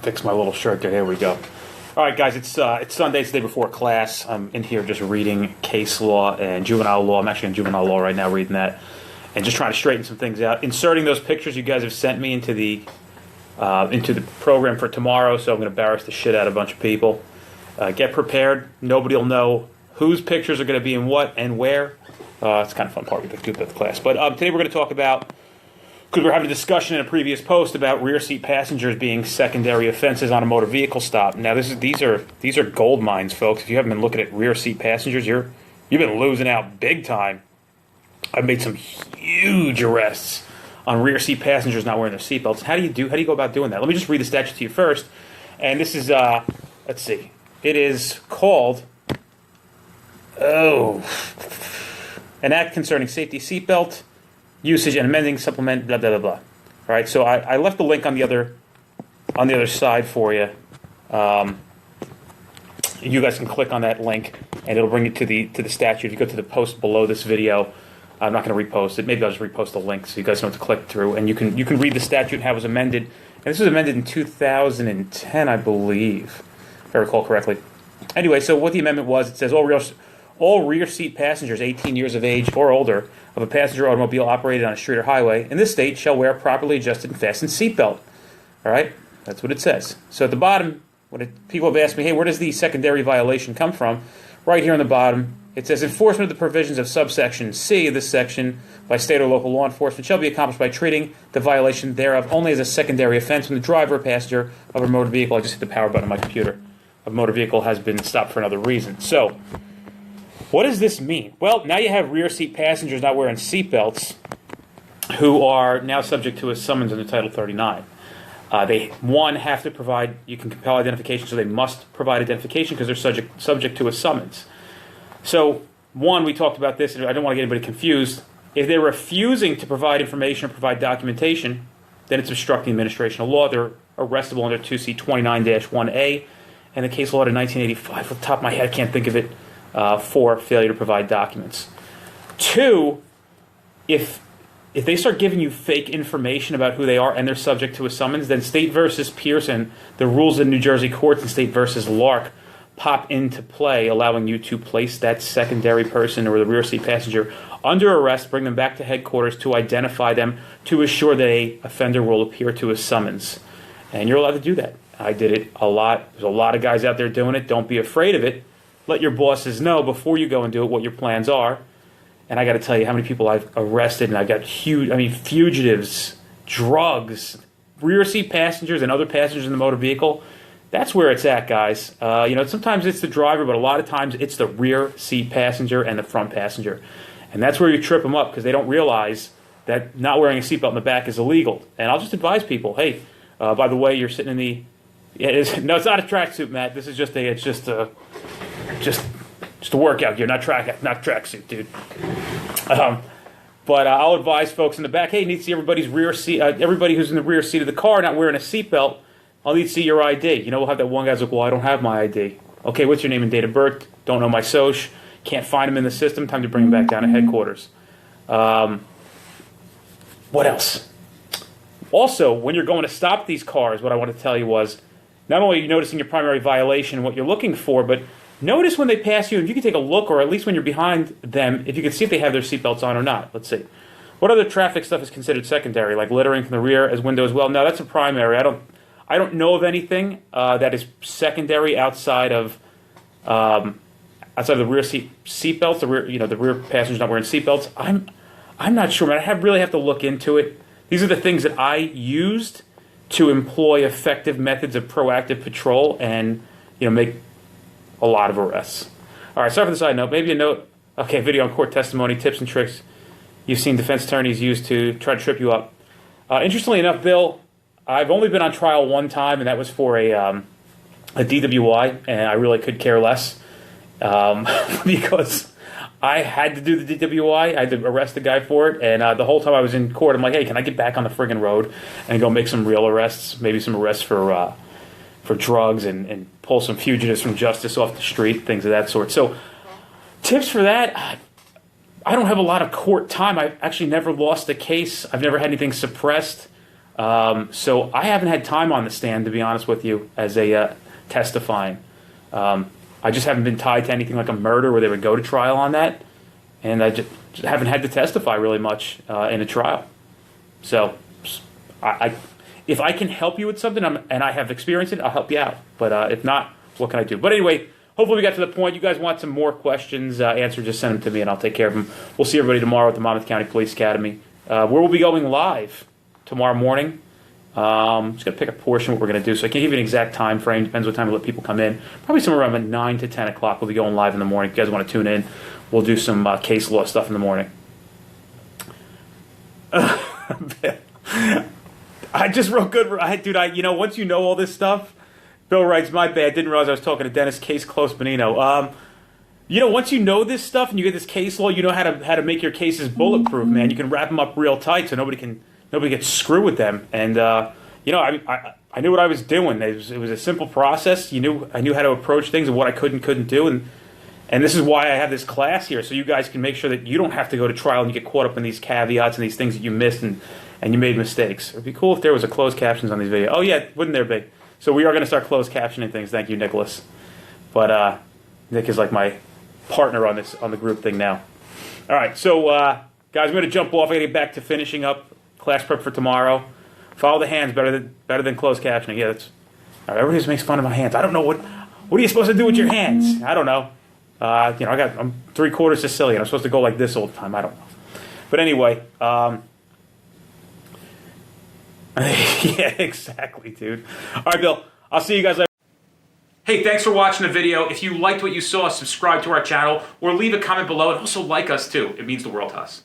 fix my little shirt there. There we go. All right, guys, it's Sunday, it's the day before class. I'm in here just reading case law and juvenile law. I'm actually in juvenile law right now reading that and just trying to straighten some things out. Inserting those pictures you guys have sent me into the program for tomorrow, so I'm going to embarrass the shit out of a bunch of people. Get prepared. Nobody will know whose pictures are going to be in what and where. It's kind of fun part with the class. But today we're going to talk about, because we're having a discussion in a previous post about rear seat passengers being secondary offenses on a motor vehicle stop. Now these are gold mines, folks. If you haven't been looking at rear seat passengers, you've been losing out big time. I've made some huge arrests on rear seat passengers not wearing their seatbelts. How do you go about doing that? Let me just read the statute to you first. And this is let's see. It is called an act concerning safety seatbelt usage and amending supplement, blah blah blah blah. All right, so I left the link on the other side for you. You guys can click on that link, and it'll bring you to the statute. If you go to the post below this video, I'm not going to repost it. Maybe I'll just repost the link so you guys know what to click through, and you can read the statute and how it was amended. And this was amended in 2010, I believe, if I recall correctly. Anyway, so what the amendment was, it says all rear seat passengers 18 years of age or older of a passenger automobile operated on a street or highway in this state shall wear a properly adjusted and fastened seatbelt. All right? That's what it says. So at the bottom, people have asked me, hey, where does the secondary violation come from? Right here on the bottom, it says enforcement of the provisions of subsection C of this section by state or local law enforcement shall be accomplished by treating the violation thereof only as a secondary offense when the driver or passenger of a motor vehicle, I just hit the power button on my computer, of a motor vehicle has been stopped for another reason. So, what does this mean? Well, now you have rear seat passengers not wearing seatbelts who are now subject to a summons under Title 39. They have to provide, you can compel identification, so they must provide identification because they're subject to a summons. So, we talked about this, and I don't want to get anybody confused. If they're refusing to provide information or provide documentation, then it's obstructing administration of law. They're arrestable under 2C29-1A, and the case law in 1985, off the top of my head, I can't think of it, for failure to provide documents. 2, if they start giving you fake information about who they are and they're subject to a summons, then State versus Pearson, the rules in New Jersey courts, and State versus Lark pop into play, allowing you to place that secondary person or the rear seat passenger under arrest, bring them back to headquarters to identify them, to assure that an offender will appear to a summons. And you're allowed to do that. I did it a lot. There's a lot of guys out there doing it. Don't be afraid of it. Let your bosses know before you go and do it what your plans are. And I got to tell you how many people I've arrested, and I got fugitives, drugs, rear seat passengers, and other passengers in the motor vehicle. That's where it's at, guys. Sometimes it's the driver, but a lot of times it's the rear seat passenger and the front passenger. And that's where you trip them up because they don't realize that not wearing a seatbelt in the back is illegal. And I'll just advise people, hey, by the way, you're sitting in the... it's not a tracksuit, Matt. This is just a workout gear, not tracksuit, dude. But I'll advise folks in the back, hey, you need to see everybody's rear seat, everybody who's in the rear seat of the car not wearing a seatbelt. I'll need to see your ID. We'll have that one guy's like, well, I don't have my ID. Okay, what's your name and date of birth? Don't know my SOCH. Can't find him in the system. Time to bring him back down to headquarters. What else? Also, when you're going to stop these cars, what I want to tell you was, not only are you noticing your primary violation and what you're looking for, but notice when they pass you, if you can take a look, or at least when you're behind them, if you can see if they have their seatbelts on or not. Let's see. What other traffic stuff is considered secondary, like littering from the rear as window as well? No, that's a primary. I don't know of anything that is secondary outside of the rear seatbelts. The rear passengers not wearing seatbelts. I'm not sure, man. I really have to look into it. These are the things that I used to employ effective methods of proactive patrol and make a lot of arrests. All right, sorry for the side note. Maybe a note. Okay, video on court testimony, tips and tricks you've seen defense attorneys use to try to trip you up. Interestingly enough, Bill, I've only been on trial one time, and that was for a DWI, and I really could care less because I had to do the DWI. I had to arrest the guy for it, and the whole time I was in court, I'm like, hey, can I get back on the friggin' road and go make some real arrests, maybe some arrests for drugs and pull some fugitives from justice off the street, things of that sort. So tips for that, I don't have a lot of court time. I've actually never lost a case. I've never had anything suppressed. So I haven't had time on the stand, to be honest with you, as a testifying. I just haven't been tied to anything like a murder where they would go to trial on that, and I just haven't had to testify really much in a trial. So if I can help you with something and I have experienced it, I'll help you out. But if not, what can I do? But anyway, hopefully we got to the point. You guys want some more questions answered, just send them to me and I'll take care of them. We'll see everybody tomorrow at the Monmouth County Police Academy, where we'll be going live tomorrow morning. Just going to pick a portion of what we're going to do. So I can't give you an exact time frame. Depends what time we let people come in. Probably somewhere around 9 to 10 o'clock. We'll be going live in the morning. If you guys want to tune in, we'll do some case law stuff in the morning. I just wrote good. Dude, once you know all this stuff, Bill writes, my bad. Didn't realize I was talking to Dennis. Case close, Benino. Once you know this stuff and you get this case law, you know how to make your cases bulletproof, man. You can wrap them up real tight so nobody gets screwed with them. And I knew what I was doing. It was a simple process. I knew how to approach things and what I could and couldn't do. And this is why I have this class here, so you guys can make sure that you don't have to go to trial and you get caught up in these caveats and these things that you missed and you made mistakes. It would be cool if there was a closed captions on these videos. Oh yeah, wouldn't there be? So we are going to start closed captioning things. Thank you, Nicholas. But Nick is like my partner on the group thing now. All right, so guys, I'm going to jump off. I got to get back to finishing up class prep for tomorrow. Follow the hands better than closed captioning. Yeah, that's all right. Everybody just makes fun of my hands. I don't know what are you supposed to do with your hands? I don't know. I'm 3/4 Sicilian. I'm supposed to go like this all the time. I don't know. But anyway, yeah, exactly, dude. All right, Bill. I'll see you guys later. Hey, thanks for watching the video. If you liked what you saw, subscribe to our channel or leave a comment below, and also like us too. It means the world to us.